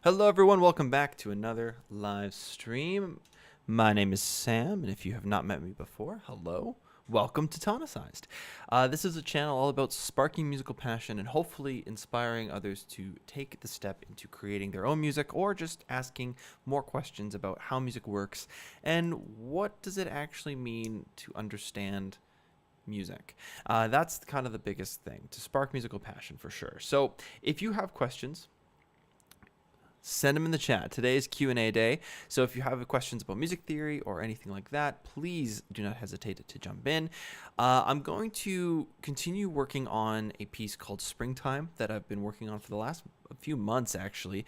Hello everyone, welcome back to another live stream. My name is Sam, and if you have not met me before, hello. Welcome to Tonicized. This is a channel all about sparking musical passion and hopefully inspiring others to take the step into creating their own music or just asking more questions about how music works and what does it actually mean to understand music. That's kind of the biggest thing, to spark musical passion for sure. So if you have questions, send them in the chat. Today is Q&A day, so if you have questions about music theory or anything like that, please do not hesitate to jump in. I'm going to continue working on a piece called Springtime that I've been working on for the last few months, actually.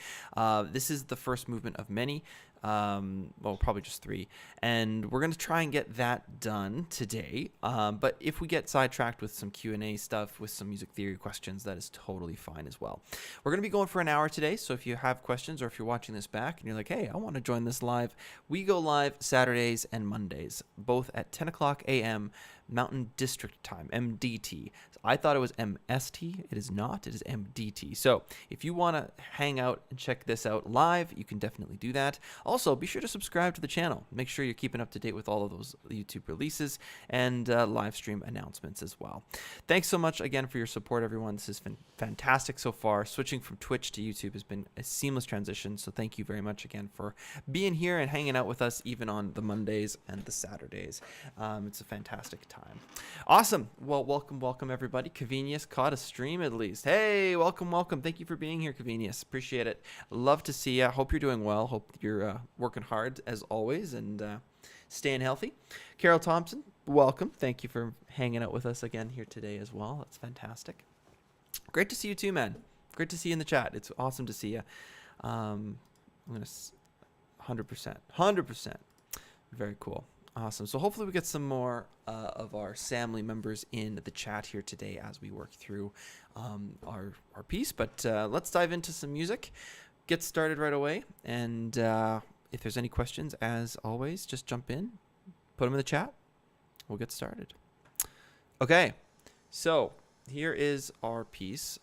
This is the first movement of many. Well, probably just 3, and we're going to try and get that done today, but if we get sidetracked with some Q&A stuff with some music theory questions, that is totally fine as well. We're going to be going for an hour today, so if you have questions or if you're watching this back and you're like, hey, I want to join this live, we go live Saturdays and Mondays, both at 10 o'clock a.m. Mountain District Time, MDT. I thought it was MST. It is not. It is MDT. So if you want to hang out and check this out live, you can definitely do that. Also, be sure to subscribe to the channel. Make sure you're keeping up to date with all of those YouTube releases and live stream announcements as well. Thanks so much again for your support, everyone. This has been fantastic so far. Switching from Twitch to YouTube has been a seamless transition, so thank you very much again for being here and hanging out with us even on the Mondays and the Saturdays. It's a fantastic time. Awesome. Well, welcome everybody. Cavenius caught a stream at least. Hey, welcome. Thank you for being here, Cavenius. Appreciate it. Love to see you. Hope you're doing well. Hope you're working hard as always and staying healthy. Carol Thompson, welcome. Thank you for hanging out with us again here today as well. That's fantastic. Great to see you too, man. Great to see you in the chat. It's awesome to see you. I'm going to 100%. Very cool. Awesome. So hopefully we get some more of our family members in the chat here today as we work through our piece. But let's dive into some music. Get started right away. And if there's any questions, as always, just jump in, put them in the chat. We'll get started. Okay. So here is our piece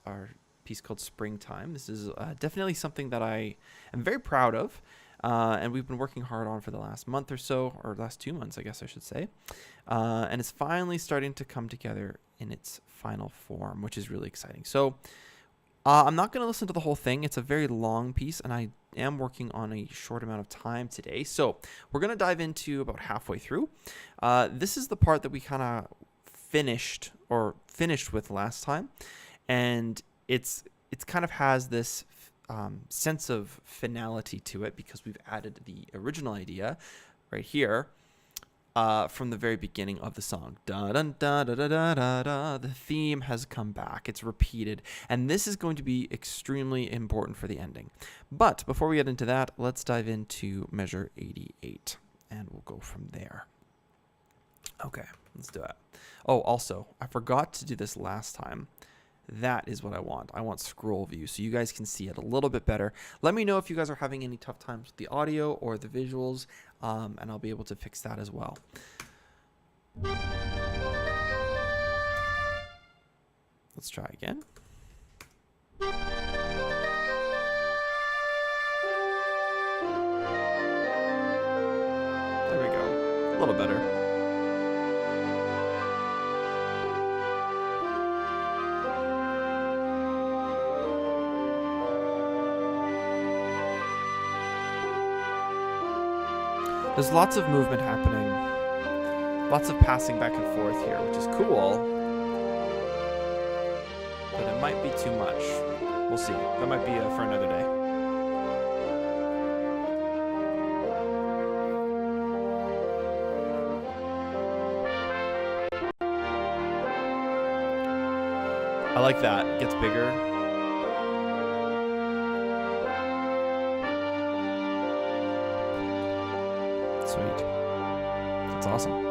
called Springtime. This is definitely something that I am very proud of. And we've been working hard on for the last month or so, or last 2 months, I guess I should say. And it's finally starting to come together in its final form, which is really exciting. So I'm not going to listen to the whole thing. It's a very long piece, and I am working on a short amount of time today. So we're going to dive into about halfway through. This is the part that we kind of finished with last time. And it's kind of has this sense of finality to it because we've added the original idea right here from the very beginning of the song. Da, da, da, da, da, da, da. The theme has come back. It's repeated. And this is going to be extremely important for the ending. But before we get into that, let's dive into measure 88 and we'll go from there. Okay, let's do it. Oh, also, I forgot to do this last time. That is what I want. I want scroll view so you guys can see it a little bit better. Let me know if you guys are having any tough times with the audio or the visuals, and I'll be able to fix that as well. Let's try again. There we go. A little better. There's lots of movement happening, lots of passing back and forth here, which is cool, but it might be too much. We'll see. That might be for another day. I like that. It gets bigger. Sweet. That's awesome.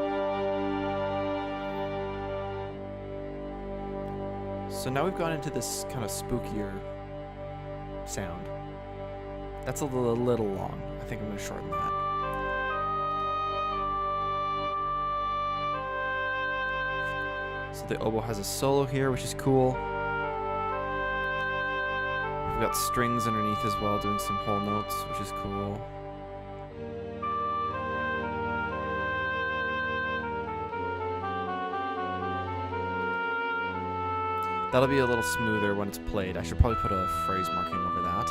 So now we've gone into this kind of spookier sound. That's a little long. I think I'm going to shorten that. So the oboe has a solo here, which is cool. We've got strings underneath as well, doing some whole notes, which is cool. That'll be a little smoother when it's played. I should probably put a phrase marking over that.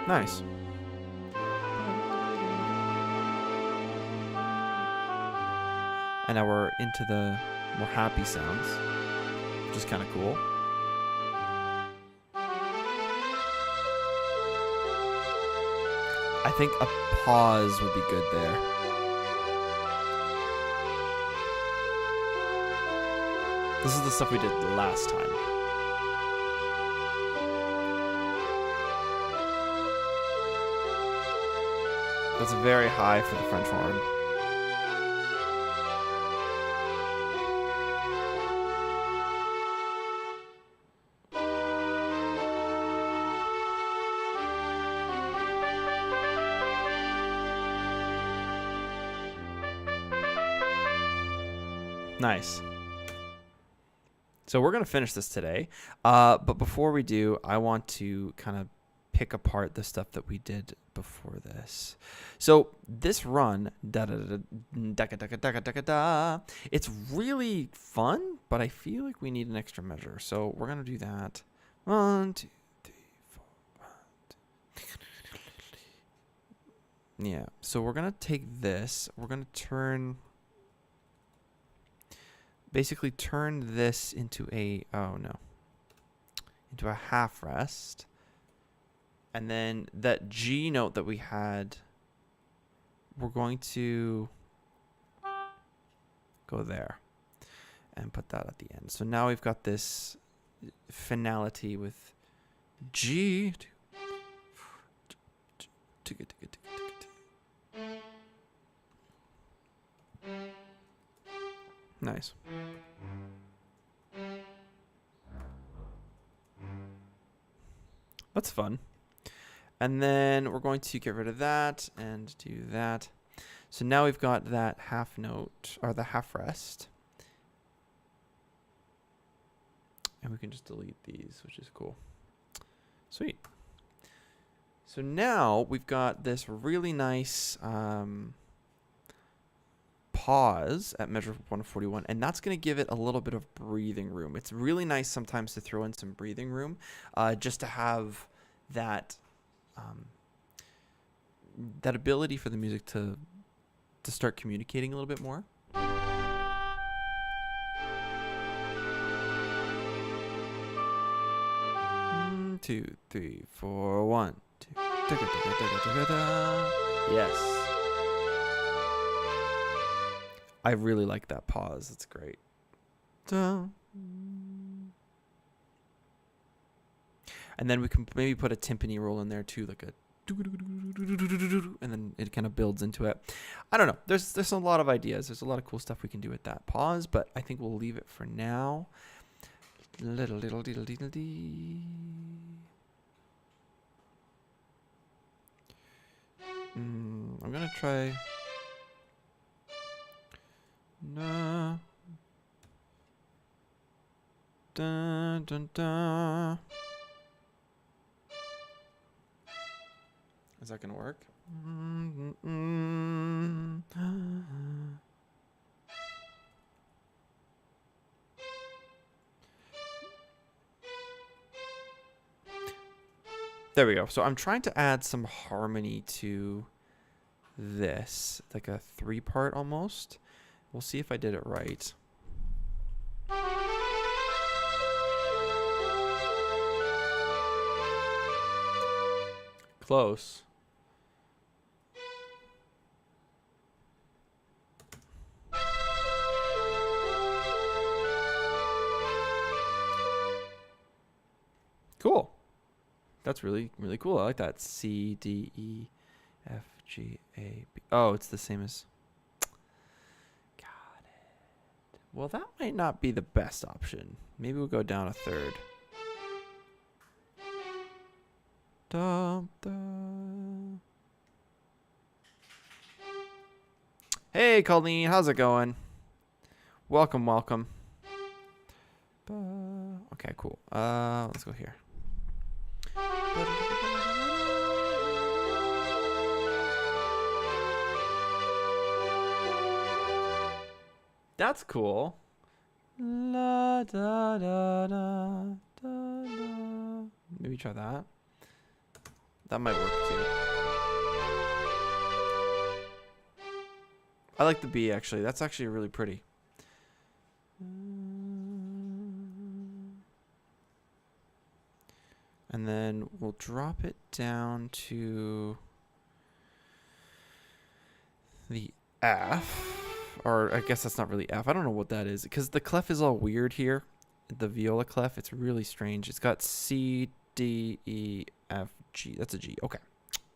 Nice. And now we're into the more happy sounds, which is kind of cool. I think a pause would be good there. This is the stuff we did last time. That's very high for the French horn. Nice. So we're going to finish this today. But before we do, I want to kind of pick apart the stuff that we did before this. So this run, it's really fun, but I feel like we need an extra measure. So we're going to do that. 1, 2, 3, 4, 1, 2. Yeah. So we're going to take this. We're going to basically turn this into into a half rest. And then that G note that we had, we're going to go there and put that at the end. So now we've got this finality with G. Nice. That's fun. And then we're going to get rid of that and do that. So now we've got that half note, or the half rest. And we can just delete these, which is cool. Sweet. So now we've got this really nice pause at measure 141, and that's going to give it a little bit of breathing room. It's really nice sometimes to throw in some breathing room, just to have that that ability for the music to start communicating a little bit more. 1, 2, 3, 4, 1, 2. Yes. I really like that pause. It's great. And then we can maybe put a timpani roll in there too, like a, and then it kind of builds into it. I don't know. There's a lot of ideas. There's a lot of cool stuff we can do with that pause, but I think we'll leave it for now. I'm gonna try. Nah. Dun, dun, dun. Is that gonna work? There we go. So I'm trying to add some harmony to this, like a 3-part almost. We'll see if I did it right. Close. Cool. That's really, really cool. I like that. C, D, E, F, G, A, B. Oh, it's the same as... Got it. Well, that might not be the best option. Maybe we'll go down a third. Da, da. Hey, Colleen. How's it going? Welcome, welcome. Okay, cool. Let's go here. That's cool. La, da, da, da, da, da. Maybe try that. That might work too. I like the B actually. That's actually really pretty. And then we'll drop it down to the F. Or I guess that's not really F. I don't know what that is. Because the clef is all weird here. The viola clef. It's really strange. It's got C, D, E, F, G. That's a G. Okay.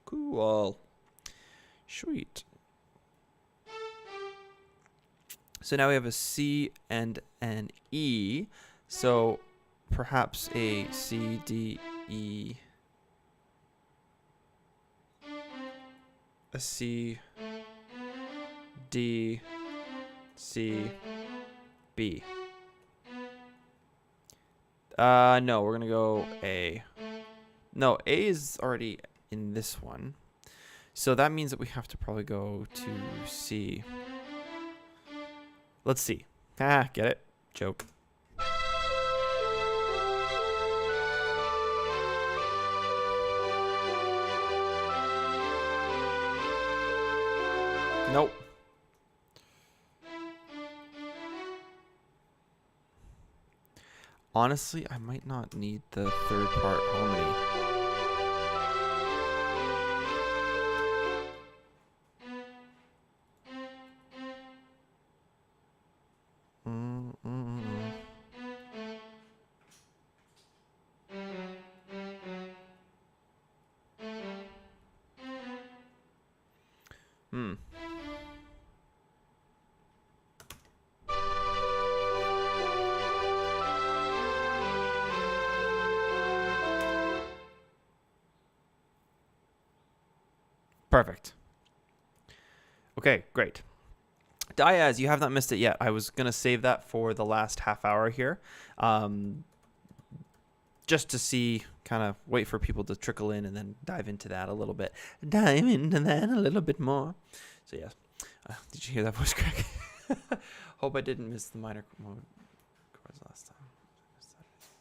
Cool. Sweet. So now we have a C and an E. So perhaps a C, D, E. A C, D, C, B. No, we're gonna go A. No, A is already in this one. So that means that we have to probably go to C. Let's see. Ah, get it? Joke. Nope. Honestly, I might not need the third part harmony. Perfect. Okay, great. Diaz, you have not missed it yet. I was going to save that for the last half hour here. Just to see, kind of wait for people to trickle in and then dive into that a little bit. Dive into that a little bit more. So, yes. Did you hear that voice crack? Hope I didn't miss the minor mode chords last time.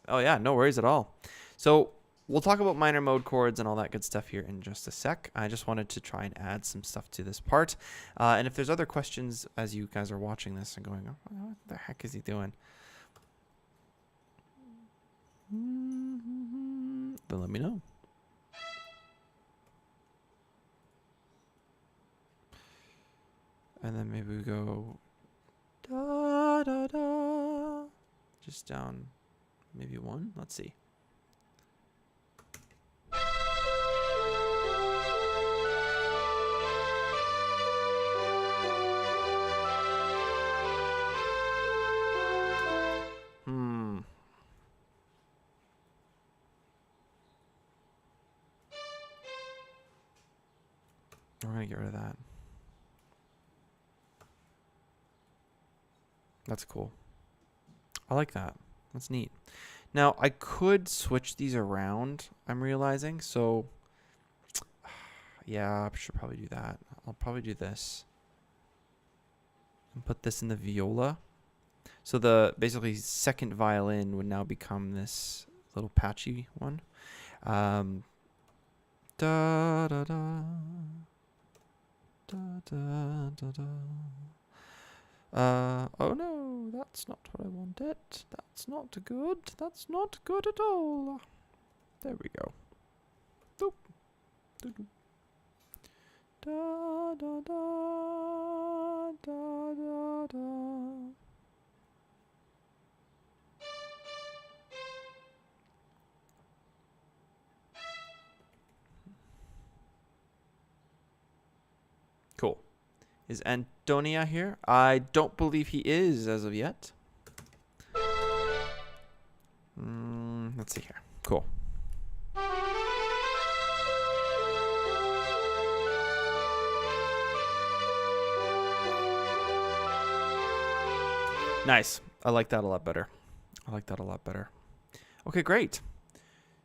Oh, yeah, no worries at all. So, we'll talk about minor mode chords and all that good stuff here in just a sec. I just wanted to try and add some stuff to this part. And if there's other questions as you guys are watching this and going, oh, what the heck is he doing? Then let me know. And then maybe we go da da da, just down maybe one. Let's see. We're going to get rid of that. That's cool. I like that. That's neat. Now, I could switch these around, I'm realizing. So, yeah, I should probably do that. I'll probably do this. And put this in the viola. So the basically second violin would now become this little patchy one. Da da da. Da, da, da, da. Oh no, that's not what I wanted. That's not good. That's not good at all. There we go. Doop. Doop. Da, da, da, da, da, da. Cool. Is Antonia here? I don't believe he is as of yet. Let's see here. Cool. Nice. I like that a lot better. I like that a lot better. Okay, great.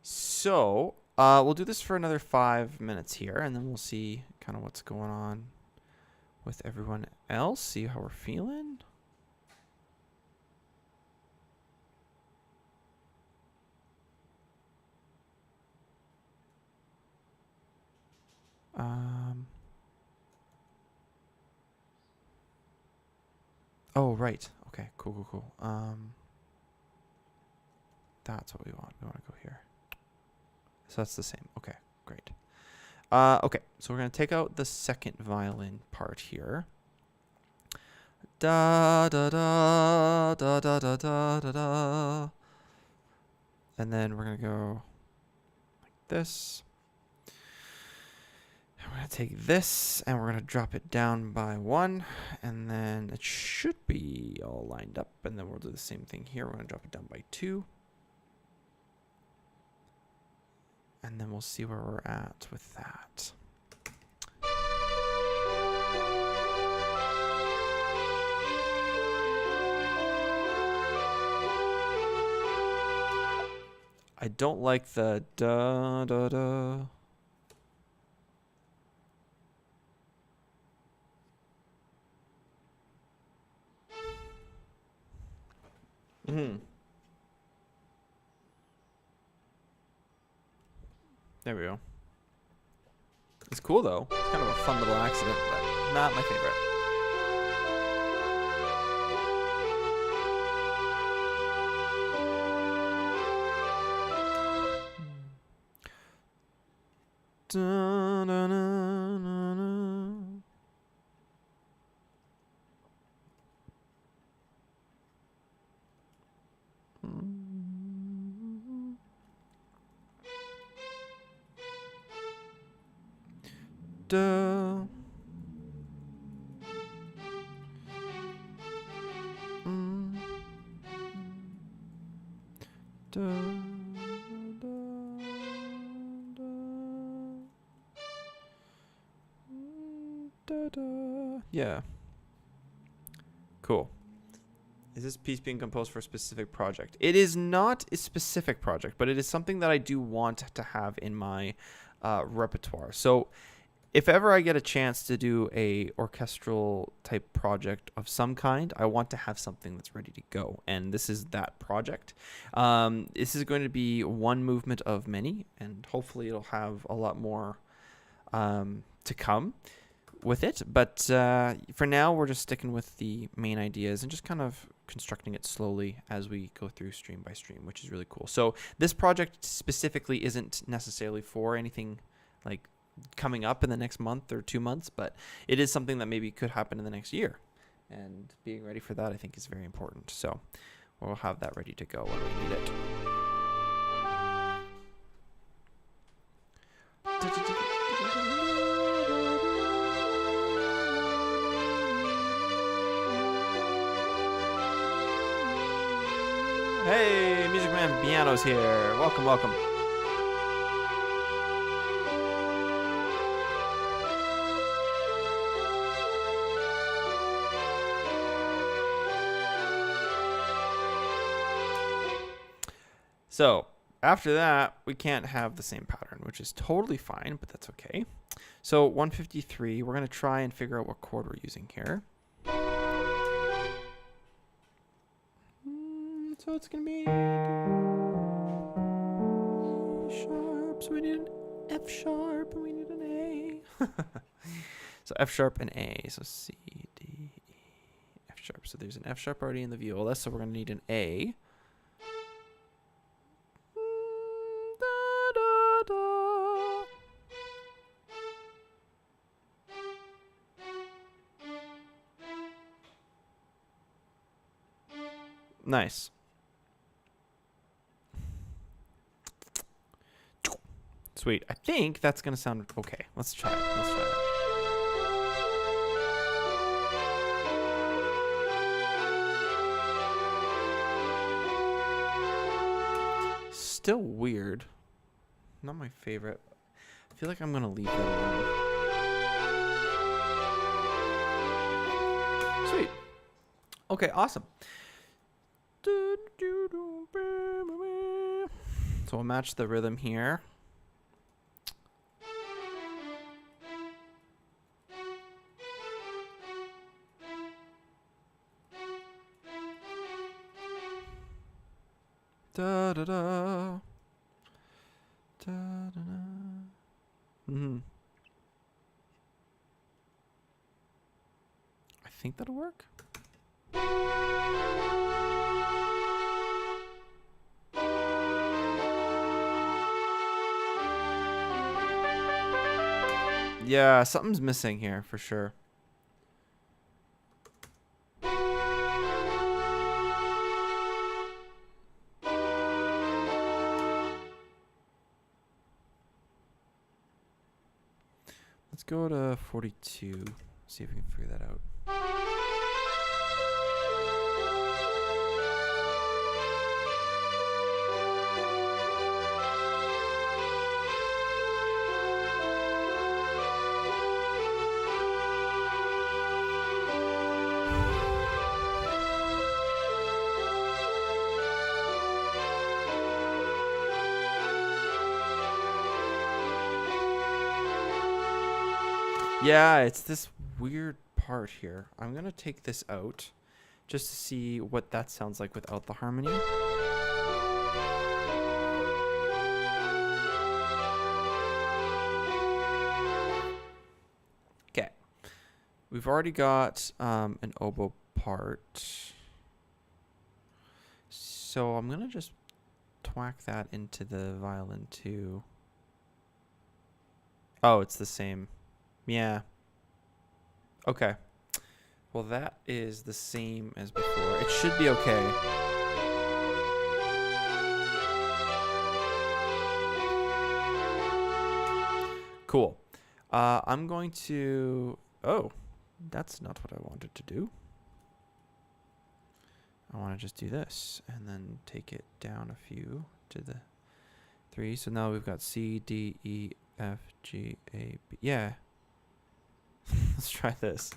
So we'll do this for another 5 minutes here, and then we'll see kind of what's going on with everyone else, see how we're feeling. Oh, right. Okay, cool. That's what we want. We want to go here. So that's the same. Okay, great. Okay, so we're going to take out the second violin part here. Da da da da da da da da da. And then we're going to go like this. And we're going to take this and we're going to drop it down by 1. And then it should be all lined up. And then we'll do the same thing here. We're going to drop it down by 2. And then we'll see where we're at with that. I don't like the da da da. There we go. It's cool though. It's kind of a fun little accident, but not my favorite. Da, da, da, da, da. Da. Da, da, da, da. Yeah. Cool. Is this piece being composed for a specific project? It is not a specific project, but it is something that I do want to have in my repertoire. So if ever I get a chance to do a orchestral type project of some kind, I want to have something that's ready to go. And this is that project. This is going to be one movement of many, and hopefully it'll have a lot more to come with it. But for now, we're just sticking with the main ideas and just kind of constructing it slowly as we go through stream by stream, which is really cool. So this project specifically isn't necessarily for anything like coming up in the next month or 2 months, but it is something that maybe could happen in the next year. And being ready for that, I think, is very important. So we'll have that ready to go when we need it. Hey, Music Man Piano's here. Welcome, welcome. So after that, we can't have the same pattern, which is totally fine, but that's okay. So 153, we're going to try and figure out what chord we're using here. So it's going to be E sharp, so we need an F sharp, and we need an A. So F sharp and A, so C, D, E, F sharp. So there's an F sharp already in the viola, so we're going to need an A. Nice. Sweet. I think that's going to sound okay. Let's try it. Let's try it. Still weird. Not my favorite. I feel like I'm going to leave that alone. Sweet. Okay, awesome. So we'll match the rhythm here. Da da da. Da da da. I think that'll work. Yeah, something's missing here for sure. Let's go to 42. See if we can figure that out. Yeah, it's this weird part here. I'm going to take this out just to see what that sounds like without the harmony. Okay. We've already got an oboe part. So I'm going to just twack that into the violin too. Oh, it's the same. Yeah. Okay. Well, that is the same as before. It should be okay. Cool. I'm going to... Oh, that's not what I wanted to do. I want to just do this and then take it down a few to the 3. So now we've got C, D, E, F, G, A, B. Yeah. Let's try this.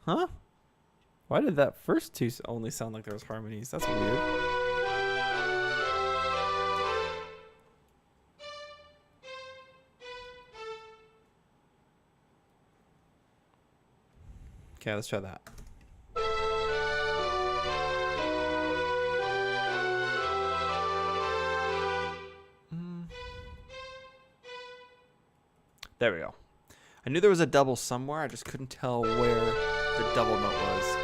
Huh? Why did that first 2 only sound like there was harmonies? That's weird. Okay, let's try that. There we go. I knew there was a double somewhere. I just couldn't tell where the double note was.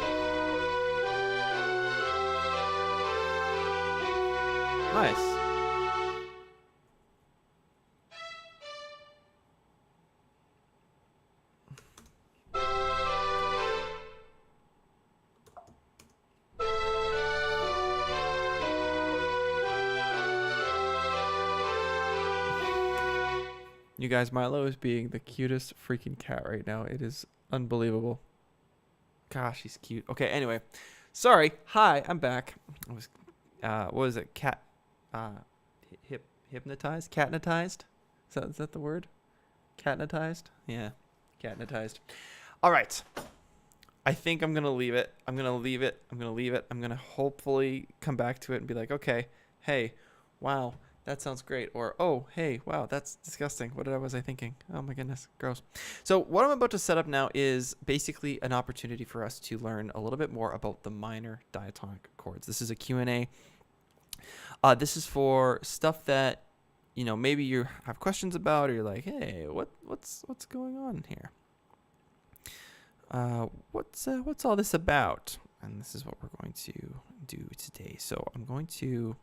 Nice. You guys, Milo is being the cutest freaking cat right now. It is unbelievable. Gosh, he's cute. Okay, anyway. Sorry. Hi, I'm back. I was, what was it? Hypnotized? Catnotized? Is that the word? Catnotized? Yeah, catnotized. All right. I think I'm going to leave it. I'm going to leave it. I'm going to leave it. I'm going to hopefully come back to it and be like, okay, hey, wow. That sounds great. Or, oh, hey, wow, that's disgusting. What was I thinking? Oh, my goodness. Gross. So what I'm about to set up now is basically an opportunity for us to learn a little bit more about the minor diatonic chords. This is a Q&A. This is for stuff that, you know, maybe you have questions about, or you're like, hey, what's going on here? What's all this about? And this is what we're going to do today. So I'm going to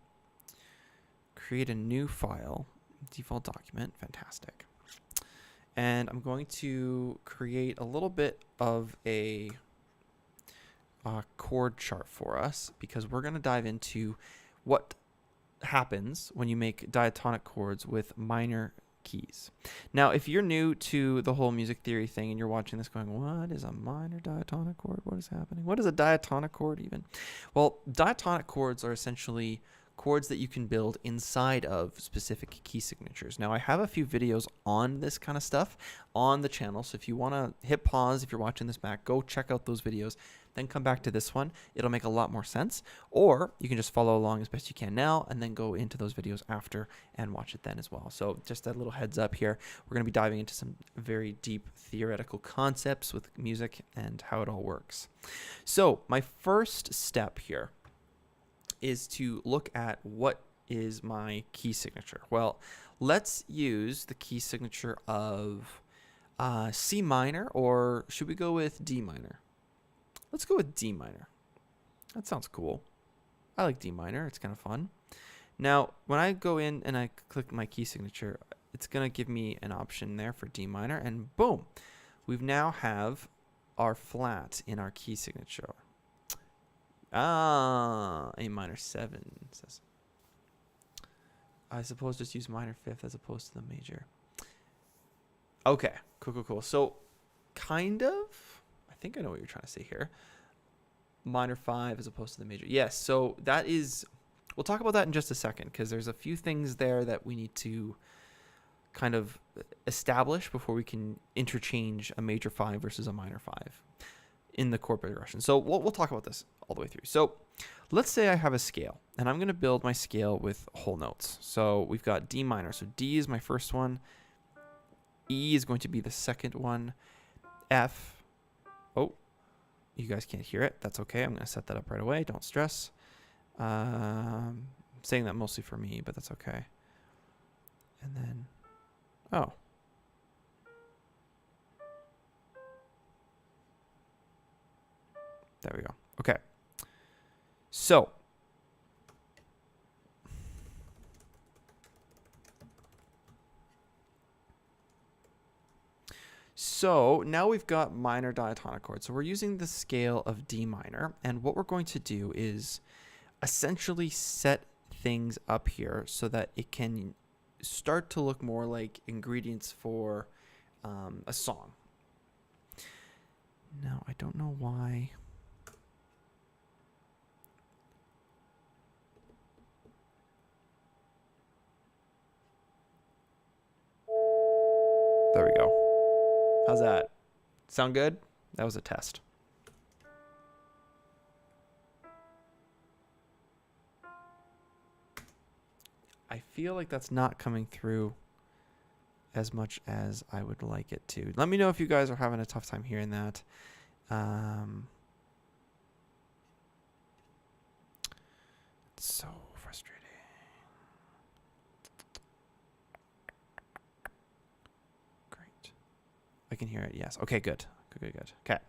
create a new file, default document, fantastic. And I'm going to create a little bit of a chord chart for us, because we're going to dive into what happens when you make diatonic chords with minor keys. Now, if you're new to the whole music theory thing and you're watching this going, what is a minor diatonic chord? What is happening? What is a diatonic chord even? Well, diatonic chords are essentially chords that you can build inside of specific key signatures. Now, I have a few videos on this kind of stuff on the channel, so if you want to hit pause if you're watching this back, go check out those videos, then come back to this one. It'll make a lot more sense. Or you can just follow along as best you can now and then go into those videos after and watch it then as well. So just a little heads up here, we're going to be diving into some very deep theoretical concepts with music and how it all works. So my first step here is to look at what is my key signature. Well, let's use the key signature of C minor, or should we go with D minor? Let's go with D minor. That sounds cool. I like D minor. It's kind of fun. Now, when I go in and I click my key signature, it's going to give me an option there for D minor, and boom, we've now have our flat in our key signature. A minor 7 says. I suppose just use minor 5th as opposed to the major. Okay, cool. So, kind of, I think I know what you're trying to say here. Minor 5 as opposed to the major. Yes, so that is, we'll talk about that in just a second, because there's a few things there that we need to kind of establish before we can interchange a major 5 versus a minor 5 in the chord progression. So we'll talk about this all the way through. So let's say I have a scale, and I'm going to build my scale with whole notes. So we've got D minor. So D is my first one. E is going to be the second one. F. Oh, you guys can't hear it. That's okay. I'm going to set that up right away. Don't stress. I'm saying that mostly for me, but that's okay. And then, oh. There we go. Okay. So, now we've got minor diatonic chords. So we're using the scale of D minor, and what we're going to do is essentially set things up here so that it can start to look more like ingredients for a song. Now, I don't know why. There we go. How's that? Sound good? That was a test. I feel like that's not coming through as much as I would like it to. Let me know if you guys are having a tough time hearing that. It's so frustrating. Great. I can hear it, yes. Okay, good. Good. Okay.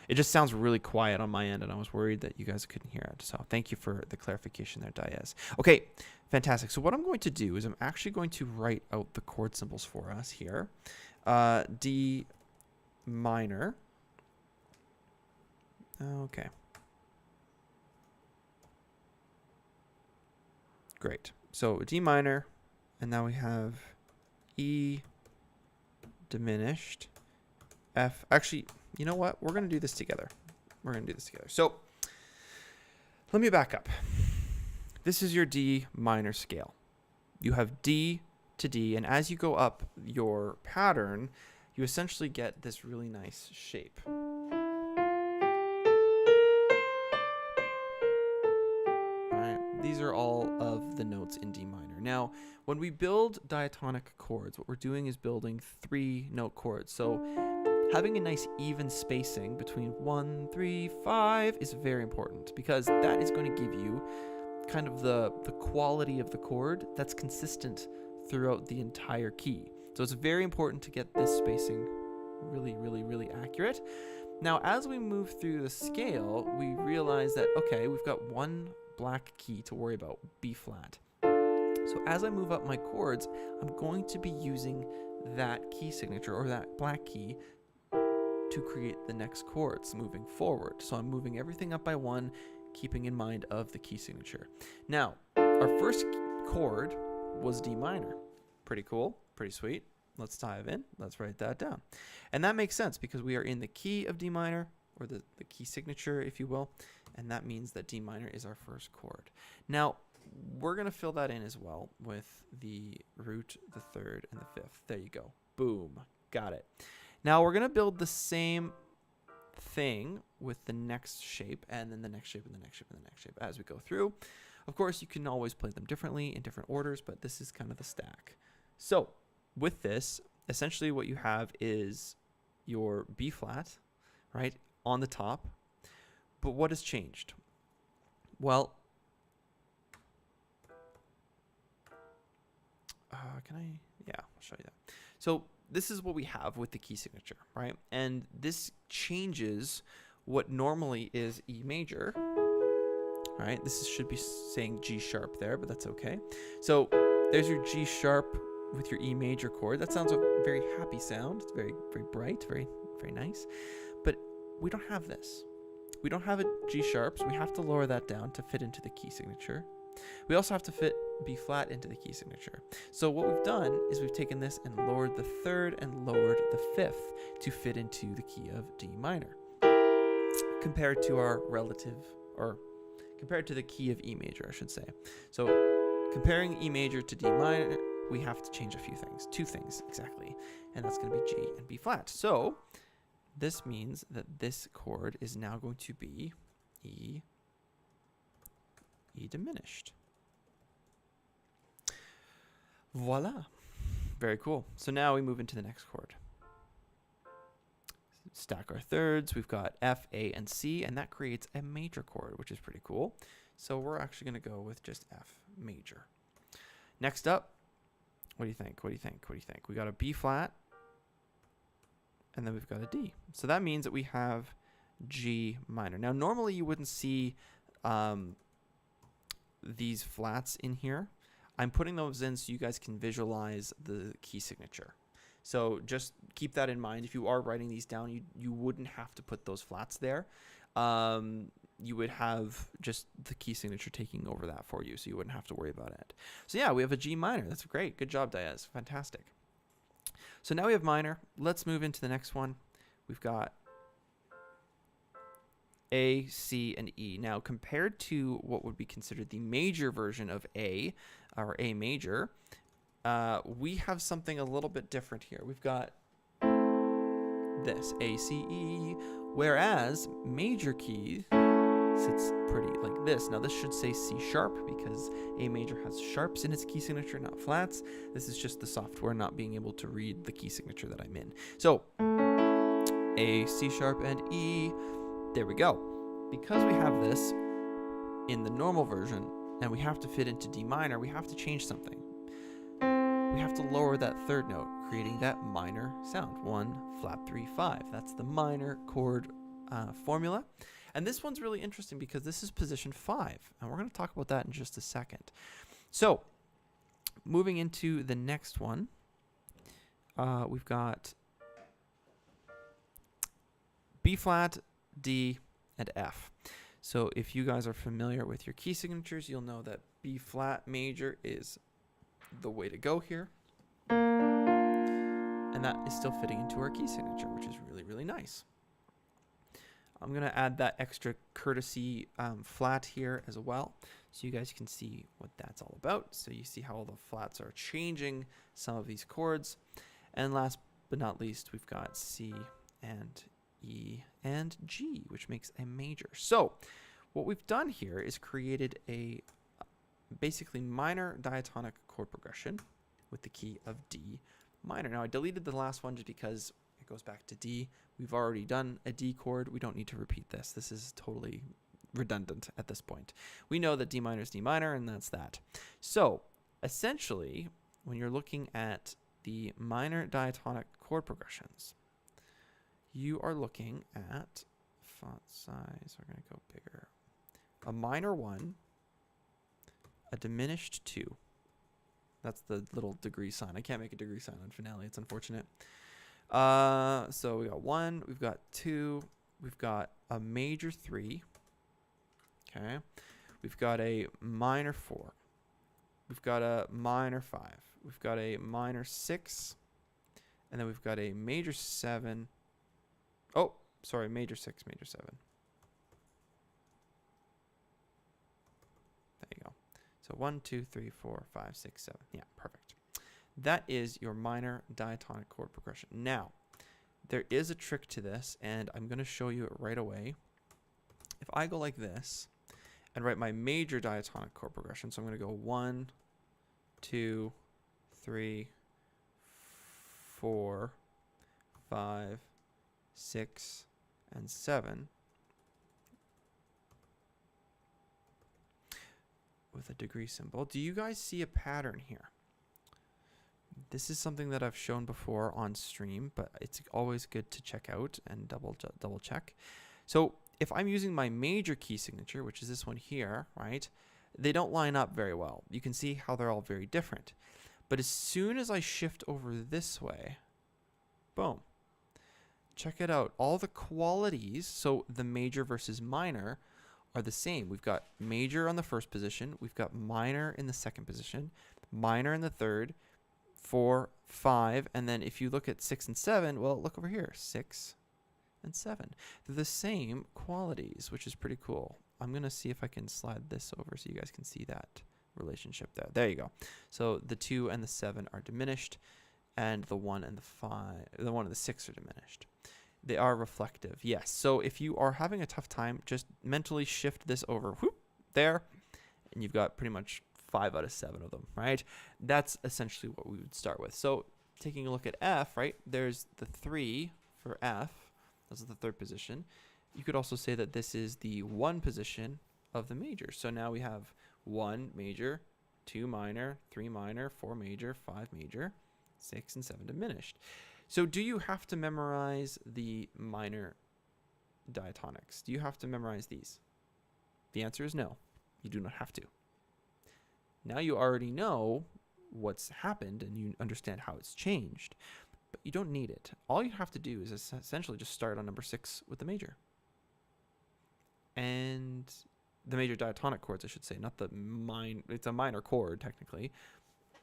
It just sounds really quiet on my end, and I was worried that you guys couldn't hear it. So thank you for the clarification there, Diaz. Okay, fantastic. So what I'm going to do is I'm actually going to write out the chord symbols for us here. D minor. Okay. Great. So D minor, and now we have E diminished, F. Actually, you know what? We're going to do this together. So let me back up. This is your D minor scale. You have D to D, and as you go up your pattern, you essentially get this really nice shape. These are all of the notes in D minor. Now, when we build diatonic chords, what we're doing is building 3-note chords. So having a nice even spacing between 1, 3, 5 is very important, because that is going to give you kind of the quality of the chord that's consistent throughout the entire key. So it's very important to get this spacing really accurate. Now, as we move through the scale, we realize that, okay, we've got one black key to worry about, B flat. So as I move up my chords, I'm going to be using that key signature, or that black key, to create the next chords moving forward. So I'm moving everything up by one, keeping in mind of the key signature. Now, our first chord was D minor. Pretty cool, pretty sweet. Let's dive in. Let's write that down. And that makes sense because we are in the key of D minor, or the key signature, if you will. And that means that D minor is our first chord. Now, we're going to fill that in as well with the root, the third, and the fifth. There you go. Boom. Got it. Now we're going to build the same thing with the next shape, and then the next shape, and the next shape, and the next shape as we go through. Of course, you can always play them differently in different orders, but this is kind of the stack. So with this, essentially what you have is your B flat, right, on the top. But what has changed? Well, yeah, I'll show you that. So this is what we have with the key signature, right? And this changes what normally is E major, right? Should be saying G sharp there, but that's okay. So there's your G sharp with your E major chord. That sounds a very happy sound. It's very, very bright, very, very nice. But we don't have this. We don't have a G sharp, so we have to lower that down to fit into the key signature. We also have to fit B flat into the key signature. So what we've done is we've taken this and lowered the third and lowered the fifth to fit into the key of D minor, compared to our relative, or compared to the key of E major, I should say. So comparing E major to D minor, we have to change a few things, 2 things exactly, and that's going to be G and B flat. So this means that this chord is now going to be E diminished. Voila. Very cool. So now we move into the next chord. Stack our thirds. We've got F, A, and C, and that creates a major chord, which is pretty cool. So we're actually going to go with just F major. Next up, what do you think? What do you think? What do you think? We got a B flat, and then we've got a D. So that means that we have G minor. Now, normally you wouldn't see these flats in here. I'm putting those in so you guys can visualize the key signature. So just keep that in mind. If you are writing these down, you wouldn't have to put those flats there. You would have just the key signature taking over that for you, so you wouldn't have to worry about it. So yeah, we have a G minor. That's great. Good job, Diaz. Fantastic. So now we have minor. Let's move into the next one. We've got A, C, and E. Now, compared to what would be considered the major version of A, or A major, we have something a little bit different here. We've got this, A, C, E, whereas major key sits pretty like this. Now, this should say C sharp because A major has sharps in its key signature, not flats. This is just the software not being able to read the key signature that I'm in. So, A, C sharp, and E. There we go. Because we have this in the normal version and we have to fit into D minor, we have to change something. We have to lower that third note, creating that minor sound. 1, flat 3, 5. That's the minor chord formula. And this one's really interesting because this is position 5. And we're going to talk about that in just a second. So moving into the next one, we've got B flat, D, and F. So if you guys are familiar with your key signatures, you'll know that B flat major is the way to go here. And that is still fitting into our key signature, which is really, really nice. I'm going to add that extra courtesy flat here as well, so you guys can see what that's all about. So you see how all the flats are changing some of these chords. And last but not least, we've got C and E and G, which makes a major. So what we've done here is created a basically minor diatonic chord progression with the key of D minor. Now I deleted the last one just because it goes back to D. We've already done a D chord. We don't need to repeat this. This is totally redundant at this point. We know that D minor is D minor, and that's that. So essentially, when you're looking at the minor diatonic chord progressions, you are looking at font size. We're going to go bigger. A minor 1, a diminished 2. That's the little degree sign. I can't make a degree sign on finale. It's unfortunate. So we got 1, we've got 2, we've got a major 3. Okay. We've got a minor 4. We've got a minor 5. We've got a minor 6. And then we've got a major 7. Oh, sorry, major 6, major 7. There you go. So 1, 2, 3, 4, 5, 6, 7. Yeah, perfect. That is your minor diatonic chord progression. Now, there is a trick to this, and I'm going to show you it right away. If I go like this and write my major diatonic chord progression, so I'm going to go 1, 2, 3, 4, 5, 6, and 7 with a degree symbol. Do you guys see a pattern here? This is something that I've shown before on stream, but it's always good to check out and double check. So if I'm using my major key signature, which is this one here, right, they don't line up very well. You can see how they're all very different. But as soon as I shift over this way, boom, check it out. All the qualities, so the major versus minor, are the same. We've got major on the first position, we've got minor in the second position, minor in the third, 4, 5, and then if you look at 6 and 7, well, look over here, 6 and 7. They're the same qualities, which is pretty cool. I'm going to see if I can slide this over so you guys can see that relationship there. There you go. So the 2 and the 7 are diminished, and the 1 and the 5, the 1 and the 6 are diminished. They are reflective, yes. So if you are having a tough time, just mentally shift this over, whoop, there, and you've got pretty much 5 out of 7 of them, right? That's essentially what we would start with. So taking a look at F, right, there's the 3 for F. That's the third position. You could also say that this is the 1 position of the major. So now we have 1 major, 2 minor, 3 minor, 4 major, 5 major, 6 and 7 diminished. So do you have to memorize the minor diatonics? Do you have to memorize these? The answer is no. You do not have to. Now you already know what's happened and you understand how it's changed, but you don't need it. All you have to do is essentially just start on number 6 with the major. And the major diatonic chords, I should say, not the minor. It's a minor chord technically,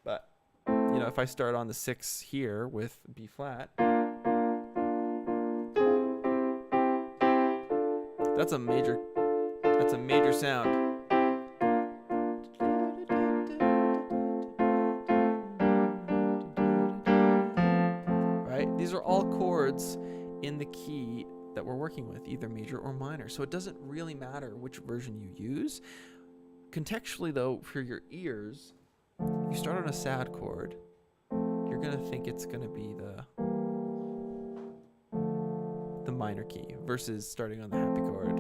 but you know, if I start on the 6 here with B flat, that's a major sound. Right? These are all chords in the key that we're working with, either major or minor. So it doesn't really matter which version you use. Contextually though, for your ears, if you start on a sad chord, you're going to think it's going to be the minor key versus starting on the happy chord.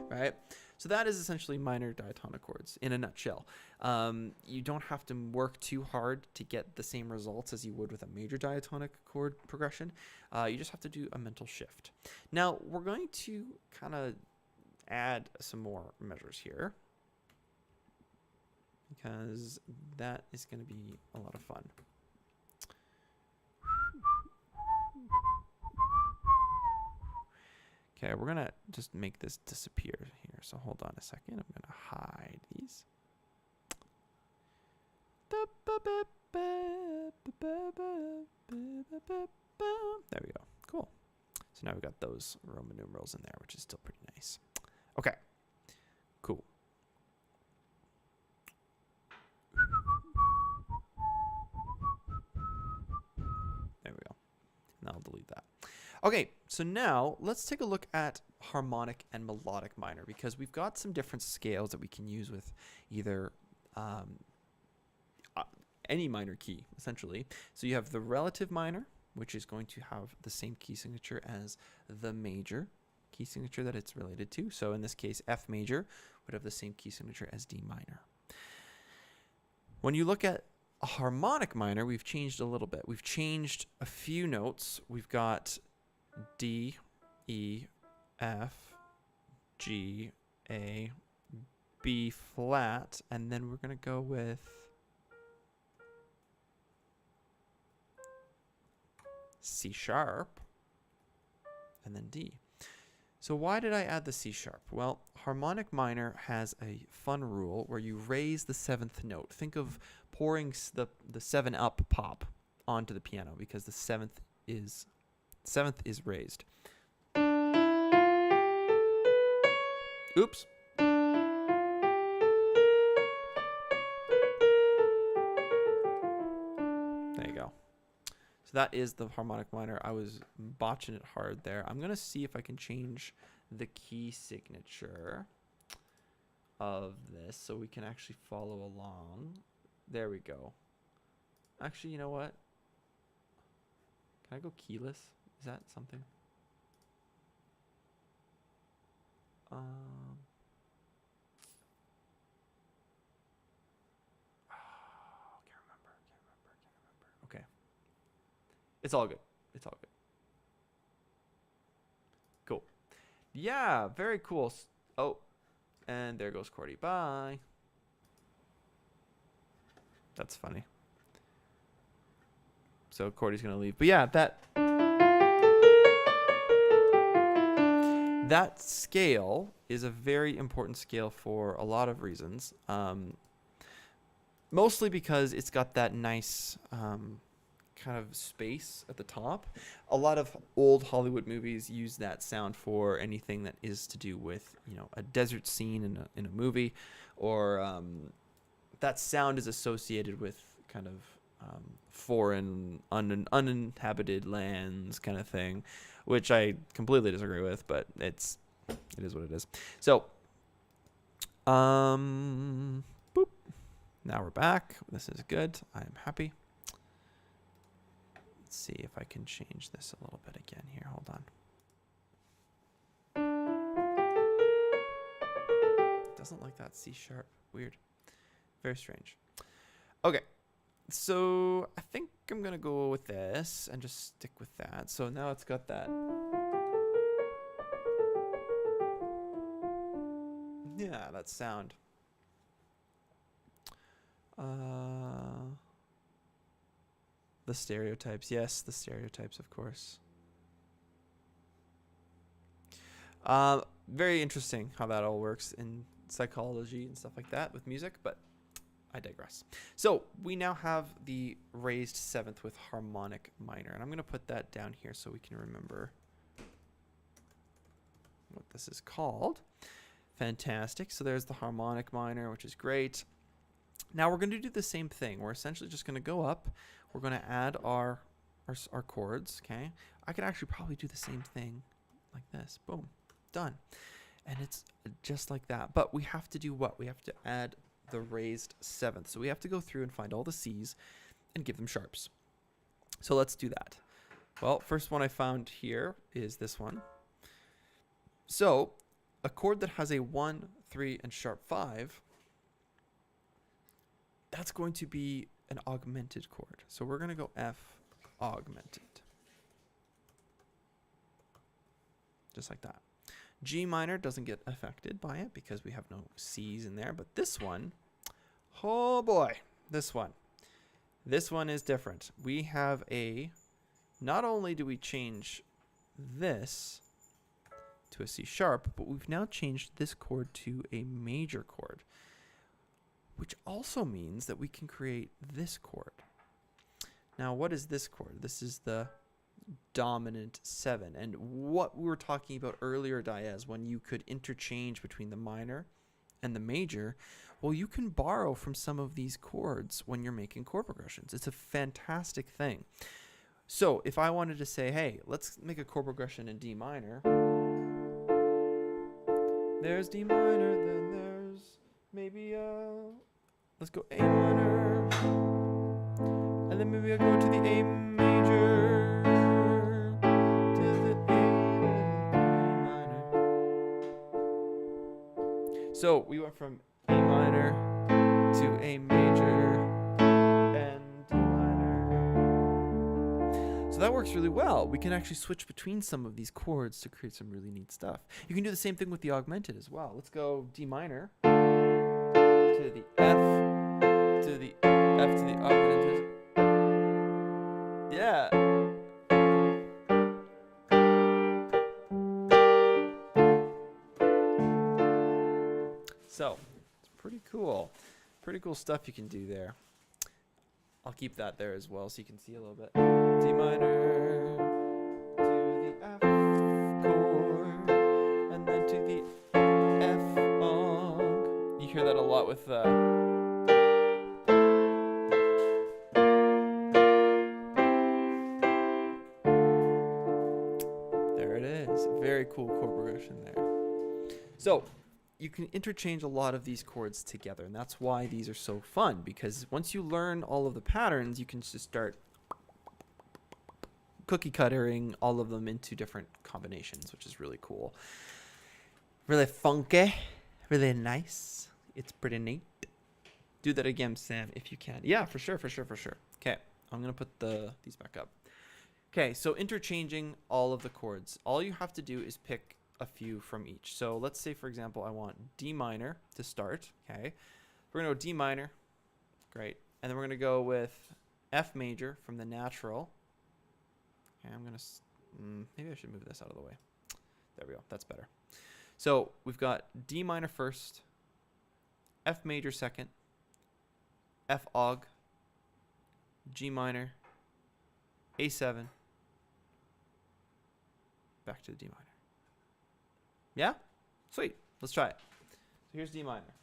Right? So that is essentially minor diatonic chords in a nutshell. You don't have to work too hard to get the same results as you would with a major diatonic chord progression. You just have to do a mental shift. Now, we're going to kind of add some more measures here because that is going to be a lot of fun. Okay, we're going to just make this disappear here. So hold on a second. I'm going to hide these. There we go. Cool. So now we've got those Roman numerals in there, which is still pretty nice. Okay, cool. There we go. And I'll delete that. Okay, so now let's take a look at harmonic and melodic minor, because we've got some different scales that we can use with either any minor key, essentially. So you have the relative minor, which is going to have the same key signature as the major key signature that it's related to. So in this case, F major would have the same key signature as D minor. When you look at a harmonic minor, we've changed a little bit. We've changed a few notes. We've got D, E, F, G, A, B flat, and then we're going to go with C sharp, and then D. So why did I add the C sharp? Well, harmonic minor has a fun rule where you raise the 7th note. Think of pouring the 7-up pop onto the piano, because the 7th is raised. Oops. There you go. So that is the harmonic minor. I was botching it hard there. I'm going to see if I can change the key signature of this so we can actually follow along. There we go. Actually, you know what? Can I go keyless? Is that something? Can't remember. Okay. It's all good. It's all good. Cool. Yeah, very cool. Oh, and there goes Cordy. Bye. That's funny. So Cordy's going to leave. But yeah, that scale is a very important scale for a lot of reasons. Mostly because it's got that nice kind of space at the top. A lot of old Hollywood movies use that sound for anything that is to do with, you know, a desert scene in a movie, or that sound is associated with kind of foreign, uninhabited lands kind of thing, which I completely disagree with, but it is what it is. So, boop. Now we're back. This is good. I'm happy. Let's see if I can change this a little bit again here. Hold on. It doesn't like that C sharp. Weird. Very strange. Okay. So I think I'm going to go with this and just stick with that. So now it's got that. Yeah, that sound. The stereotypes. Yes, the stereotypes, of course. Very interesting how that all works in psychology and stuff like that with music, but I digress. So we now have the raised seventh with harmonic minor, and I'm going to put that down here so we can remember what this is called. Fantastic. So there's the harmonic minor, which is great. Now we're going to do the same thing. We're essentially just going to go up. We're going to add our chords, okay? I could actually probably do the same thing like this. Boom. Done. And it's just like that. But we have to do what? We have to add the raised seventh. So we have to go through and find all the C's and give them sharps. So let's do that. Well, first one I found here is this one. So a chord that has a 1, 3, and sharp 5, that's going to be an augmented chord. So we're going to go F augmented. Just like that. G minor doesn't get affected by it because we have no C's in there. But this one, oh boy, this one is different. We have not only do we change this to a C sharp, but we've now changed this chord to a major chord, which also means that we can create this chord. Now, what is this chord? This is the dominant 7. And what we were talking about earlier, Diaz, when you could interchange between the minor and the major, well, you can borrow from some of these chords when you're making chord progressions. It's a fantastic thing. So if I wanted to say, hey, let's make a chord progression in D minor. There's D minor, then there's maybe let's go A minor, and then maybe I'll go to the A major, to the A minor. So we went from A minor to A major and D minor. So that works really well. We can actually switch between some of these chords to create some really neat stuff. You can do the same thing with the augmented as well. Let's go D minor to the F, to the F to the augmented. Yeah. So, it's pretty cool. Pretty cool stuff you can do there. I'll keep that there as well so you can see a little bit. D minor to the F chord, and then to the F lot with there it is. Very cool chord progression there. So you can interchange a lot of these chords together, and that's why these are so fun, because once you learn all of the patterns, you can just start cookie cuttering all of them into different combinations, which is really cool. Really funky, really nice. It's pretty neat. Do that again, Sam, if you can. Yeah, for sure. Okay, I'm gonna put these back up. Okay, so interchanging all of the chords. All you have to do is pick a few from each. So let's say, for example, I want D minor to start. Okay, we're gonna go D minor. Great, and then we're gonna go with F major from the natural. Okay, I'm gonna maybe I should move this out of the way. There we go. That's better. So we've got D minor first, F major second, F aug, G minor, A7, back to the D minor. Yeah? Sweet. Let's try it. So here's D minor.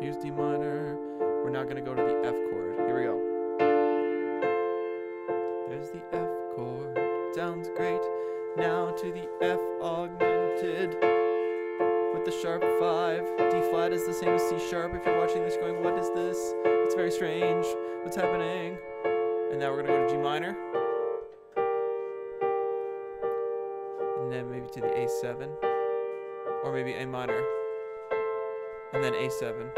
Here's D minor. We're now going to go to the F chord. Here we go. There's the F chord. Sounds great. Now to the F augmented with the sharp 5. D flat is the same as C sharp. If you're watching this going, what is this? It's very strange. What's happening? And now we're going to go to G minor. And then maybe to the A7. Or maybe A minor. And then A7.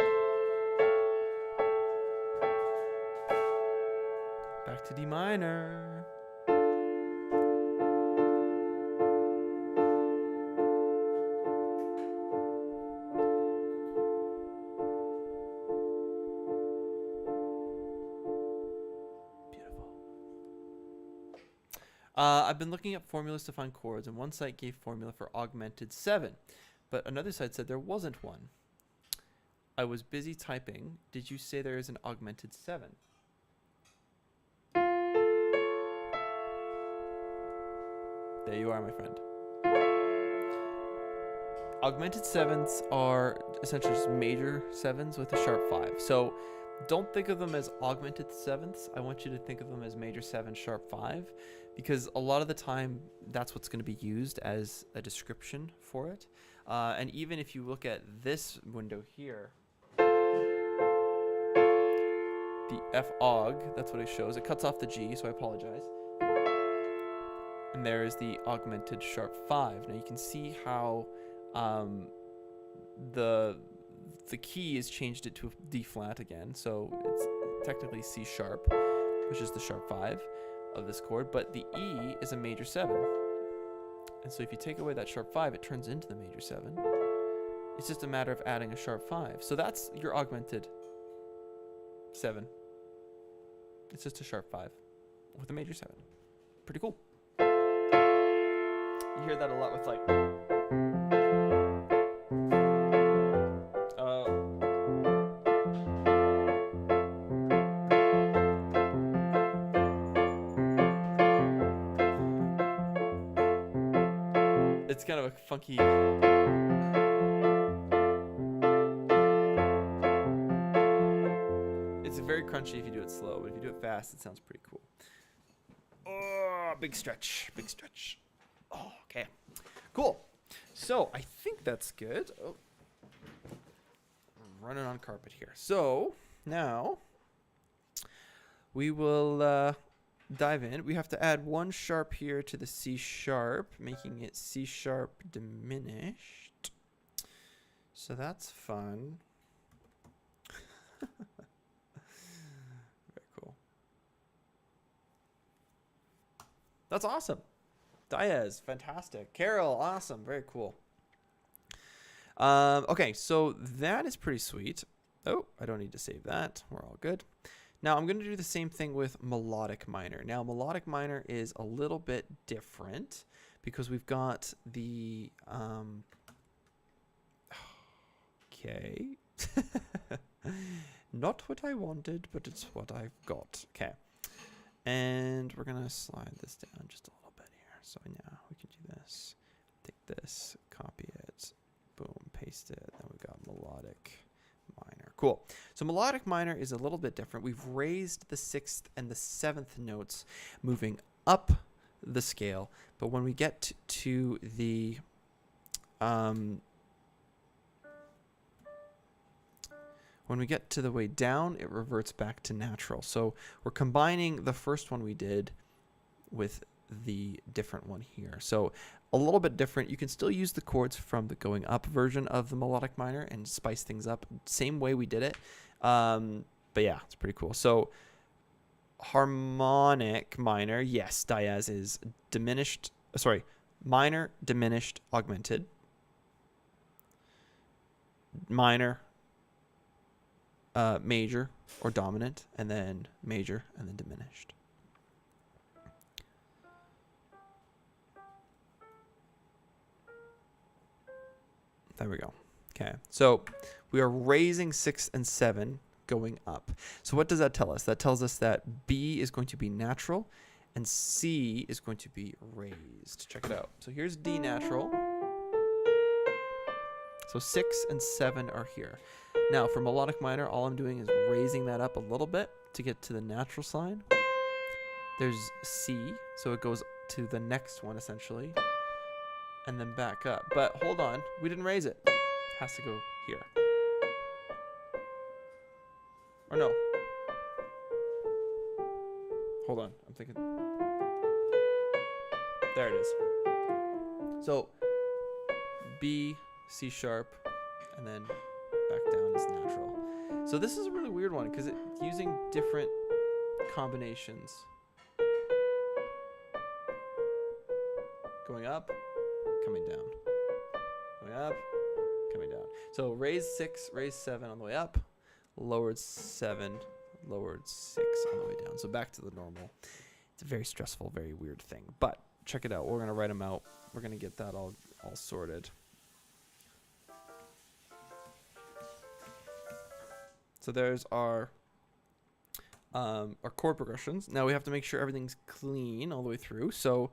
Back to D minor. I've been looking at formulas to find chords, and one site gave formula for augmented 7, but another site said there wasn't one. I was busy typing. Did you say there is an augmented 7? There you are, my friend. Augmented 7s are essentially just major 7s with a sharp 5. So don't think of them as augmented 7ths. I want you to think of them as major 7 sharp 5, because a lot of the time that's what's going to be used as a description for it. And even if you look at this window here, the F aug, that's what it shows. It cuts off the G, so I apologize. And there is the augmented sharp 5. Now you can see how the key is changed it to D flat again, so it's technically C sharp, which is the sharp 5 of this chord, but the E is a major 7. And so if you take away that sharp 5, it turns into the major 7. It's just a matter of adding a sharp 5. So that's your augmented 7. It's just a sharp 5 with a major 7. Pretty cool. You hear that a lot with like it's kind of a funky. It's very crunchy if you do it slow, but if you do it fast, it sounds pretty cool. Oh, big stretch, big stretch. Oh, okay, cool. So I think that's good. Oh, I'm running on carpet here. So now we will dive in. We have to add one sharp here to the C sharp, making it C sharp diminished. So that's fun. Very cool. That's awesome. Diaz, fantastic. Carol, awesome. Very cool. Okay, so that is pretty sweet. Oh, I don't need to save that. We're all good. Now I'm going to do the same thing with melodic minor. Now melodic minor is a little bit different because we've got the okay. Not what I wanted, but it's what I've got. Okay. And we're going to slide this down just a little bit here. So now we can do this. this, copy it, boom, paste it. Then we've got melodic minor. Cool. So melodic minor is a little bit different. We've raised the 6th and the 7th notes, moving up the scale. But when we get to the way down, it reverts back to natural. So we're combining the first one we did with the different one here. So a little bit different. You can still use the chords from the going up version of the melodic minor and spice things up. Same way we did it. But yeah, it's pretty cool. So harmonic minor, yes, diaz is diminished, minor, diminished, augmented. Minor, major or dominant, and then major, and then diminished. There we go. Okay, so we are raising 6 and 7, going up. So what does that tell us? That tells us that B is going to be natural, and C is going to be raised. Check it out. So here's D natural. So 6 and 7 are here. Now for melodic minor, all I'm doing is raising that up a little bit to get to the natural sign. There's C, so it goes to the next one essentially, and then back up. But hold on, we didn't raise it. It has to go here. Or no. Hold on, I'm thinking. There it is. So B, C sharp, and then back down is natural. So this is a really weird one because it's using different combinations. Going up, coming down. Going up, coming down. So raise 6, raise 7 on the way up, lowered 7, lowered 6 on the way down. So back to the normal. It's a very stressful, very weird thing. But check it out. We're going to write them out. We're going to get that all sorted. So there's our chord progressions. Now we have to make sure everything's clean all the way through. So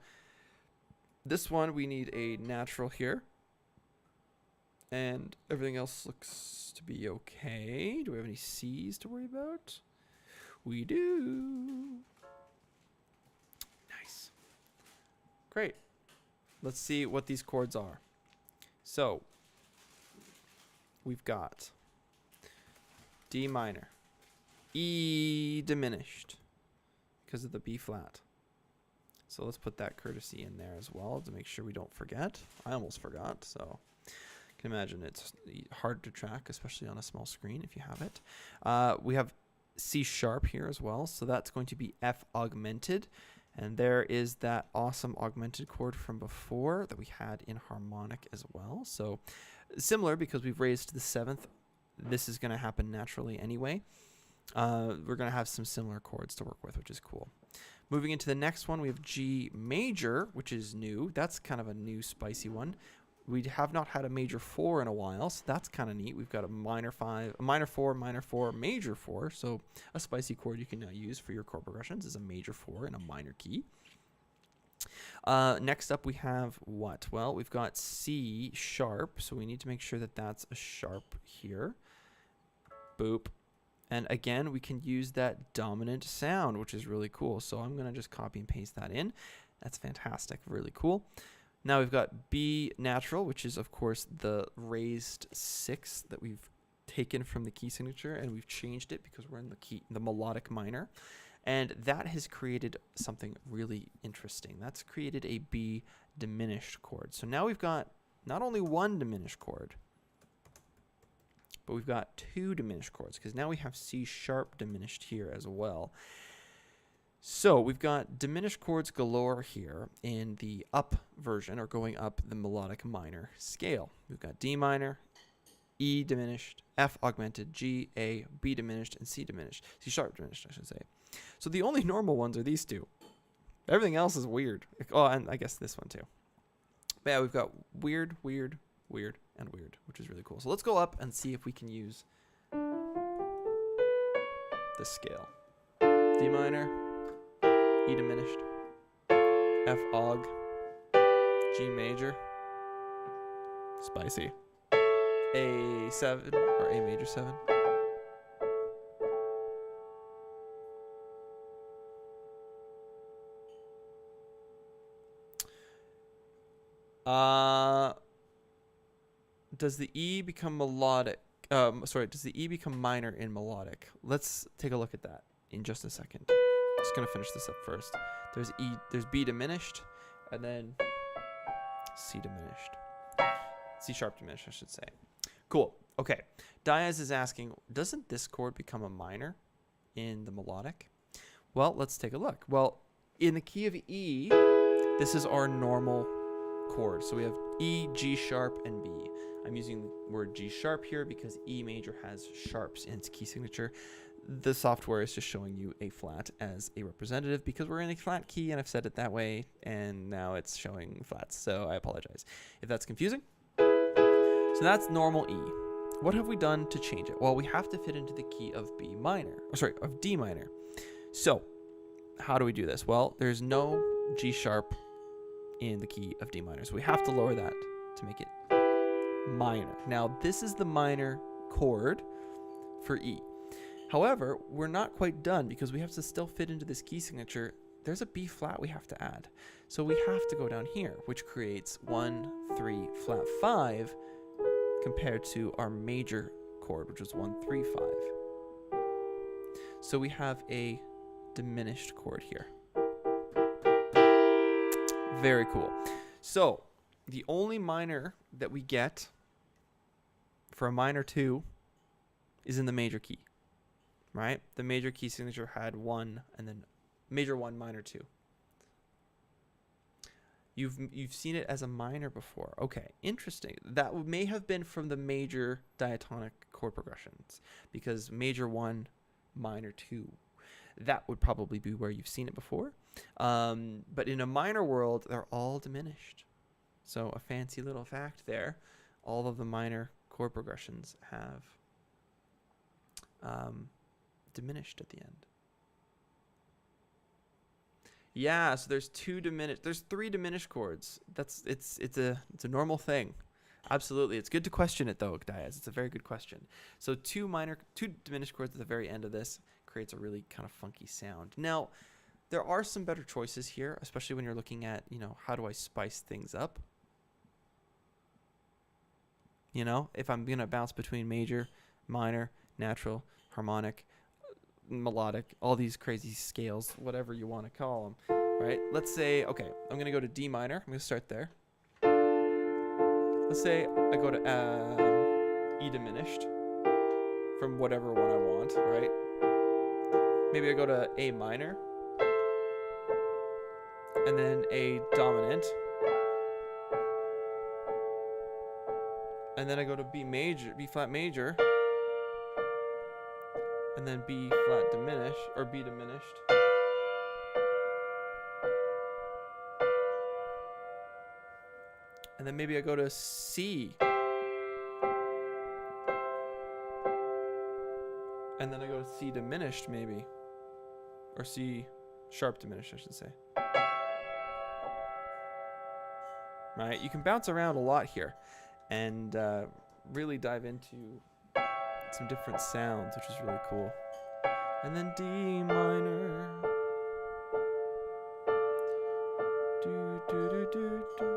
this one, we need a natural here. And everything else looks to be okay. Do we have any C's to worry about? We do. Nice. Great. Let's see what these chords are. So we've got D minor, E diminished because of the B flat. So let's put that courtesy in there as well to make sure we don't forget. I almost forgot, so you can imagine it's hard to track, especially on a small screen if you have it. We have C sharp here as well, so that's going to be F augmented. And there is that awesome augmented chord from before that we had in harmonic as well. So similar because we've raised to the 7th. This is going to happen naturally anyway. We're going to have some similar chords to work with, which is cool. Moving into the next one, we have G major, which is new. That's kind of a new spicy one. We have not had a major 4 in a while, so that's kind of neat. We've got a minor 5, a minor 4, major 4. So a spicy chord you can now use for your chord progressions is a major 4 in a minor key. Next up we have what? Well, we've got C sharp, so we need to make sure that that's a sharp here. Boop. And again, we can use that dominant sound, which is really cool. So I'm going to just copy and paste that in. That's fantastic. Really cool. Now we've got B natural, which is, of course, the raised 6 that we've taken from the key signature, and we've changed it because we're in the melodic minor. And that has created something really interesting. That's created a B diminished chord. So now we've got not only one diminished chord, but we've got 2 diminished chords because now we have C sharp diminished here as well. So we've got diminished chords galore here in the up version, or going up the melodic minor scale. We've got D minor, E diminished, F augmented, G, A, B diminished, and C diminished. C sharp diminished, I should say. So the only normal ones are these 2. Everything else is weird. Oh, and I guess this one too. But yeah, we've got weird, weird, weird, and weird, which is really cool. So let's go up and see if we can use this scale. D minor, E diminished, F aug, G major, Spicy. A7 or A major 7. Does the E become melodic? Does the E become minor in melodic? Let's take a look at that in just a second. Just gonna finish this up first. There's E, there's B diminished, and then C diminished. C sharp diminished, I should say. Cool. Okay. Diaz is asking, doesn't this chord become a minor in the melodic? Well, let's take a look. Well, in the key of E, this is our normal chord. So we have E, G sharp, and B. I'm using the word G sharp here because E major has sharps in its key signature. The software is just showing you A flat as a representative because we're in a flat key and I've said it that way and now it's showing flats. So I apologize if that's confusing. So that's normal E. What have we done to change it? Well, we have to fit into the key of B minor, of D minor. So how do we do this? Well, there's no G sharp in the key of D minor. So we have to lower that to make it minor. Now, this is the minor chord for E. However, we're not quite done because we have to still fit into this key signature. There's a B flat we have to add. So we have to go down here, which creates 1, 3, flat 5 compared to our major chord, which is 1, 3, 5. So we have a diminished chord here. Very cool. So the only minor that we get for a minor 2 is in the major key, right? The major key signature had 1 and then major 1, minor 2. You've seen it as a minor before. Okay, interesting. That may have been from the major diatonic chord progressions because major 1, minor 2. That would probably be where you've seen it before. But in a minor world, they're all diminished. So a fancy little fact there, all of the minor chord progressions have diminished at the end. Yeah, so there's 3 diminished chords. It's a normal thing. Absolutely. It's good to question it though, Diaz. It's a very good question. So 2 diminished chords at the very end of this creates a really kind of funky sound. Now, there are some better choices here, especially when you're looking at, how do I spice things up? If I'm going to bounce between major, minor, natural, harmonic, melodic, all these crazy scales, whatever you want to call them, right? Let's say, okay, I'm going to go to D minor. I'm going to start there. Let's say I go to E diminished from whatever one I want, right? Maybe I go to A minor and then A dominant. And then I go to B flat major, and then B flat diminished, or B diminished. And then maybe I go to C. And then I go to C diminished maybe. Or C sharp diminished, I should say. Right? You can bounce around a lot here and really dive into some different sounds, which is really cool. And then D minor. Do, do, do, do, do.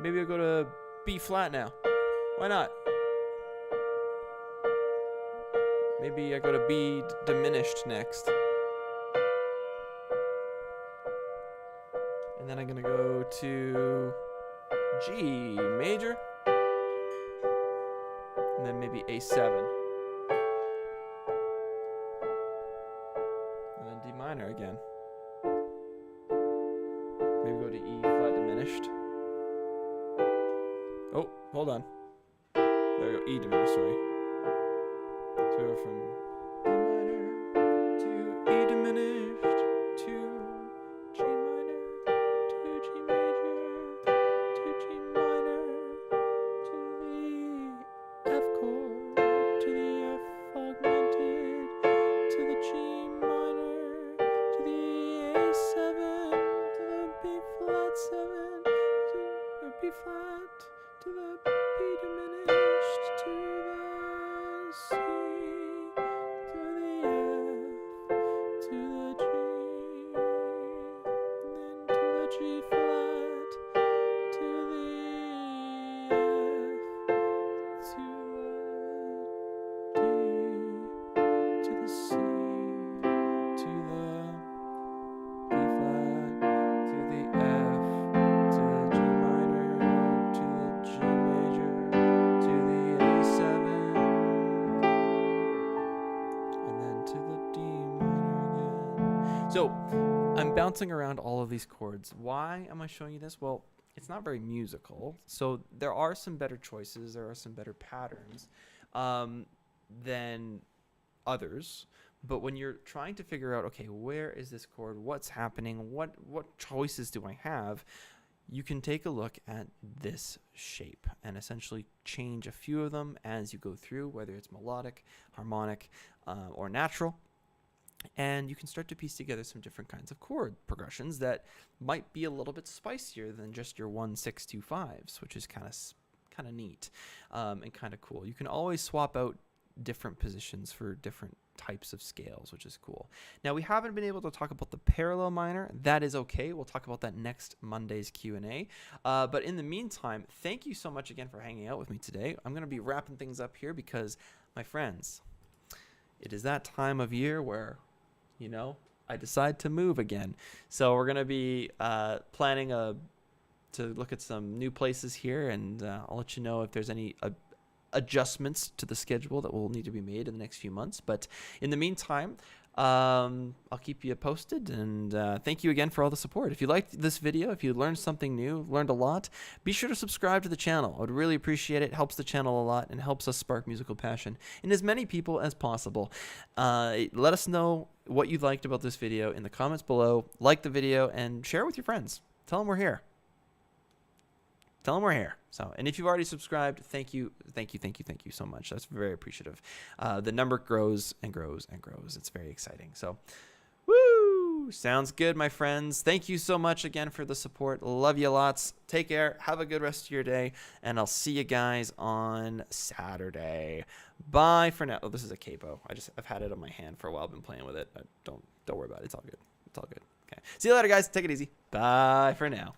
Maybe I'll go to B flat now. Why not? Maybe I go to B diminished next. And then I'm gonna go to G major. And then maybe A7. And then D minor again. Maybe go to E flat diminished. Oh, hold on. There we go, E diminished, sorry. So we go from D minor to E diminished to G minor to G major to G minor to the F chord to the F augmented to the G minor to the A7 to the B flat 7 to the B flat the C, to the B flat, to the F, to the G minor, to the G major, to the A7, and then to the D minor again. So I'm bouncing around all of these chords. Why am I showing you this? Well, it's not very musical, so there are some better choices, there are some better patterns than others. But when you're trying to figure out, okay, where is this chord, what's happening, what choices do I have, you can take a look at this shape and essentially change a few of them as you go through, whether it's melodic, harmonic, or natural. And you can start to piece together some different kinds of chord progressions that might be a little bit spicier than just your 1, 6, 2, 5s, which is kind of neat and kind of cool. You can always swap out different positions for different types of scales, which is cool. Now, we haven't been able to talk about the parallel minor. That is okay. We'll talk about that next Monday's Q&A. But in the meantime, thank you so much again for hanging out with me today. I'm going to be wrapping things up here because, my friends, it is that time of year where, you know, I decide to move again. So we're going to be planning to look at some new places here, and I'll let you know if there's any adjustments to the schedule that will need to be made in the next few months. But in the meantime, I'll keep you posted, and thank you again for all the support. If you liked this video, if you learned something new, learned a lot, be sure to subscribe to the channel. I would really appreciate it. It helps the channel a lot and helps us spark musical passion in as many people as possible. Let us know what you liked about this video in the comments below. Like the video and share it with your friends. Tell them we're here. Tell them we're here. So, and if you've already subscribed, thank you so much. That's very appreciative. The number grows and grows and grows. It's very exciting. So, woo! Sounds good, my friends. Thank you so much again for the support. Love you lots. Take care. Have a good rest of your day, and I'll see you guys on Saturday. Bye for now. Oh, this is a capo. I've had it on my hand for a while. I've been playing with it. Don't worry about it. It's all good. It's all good. Okay. See you later, guys. Take it easy. Bye for now.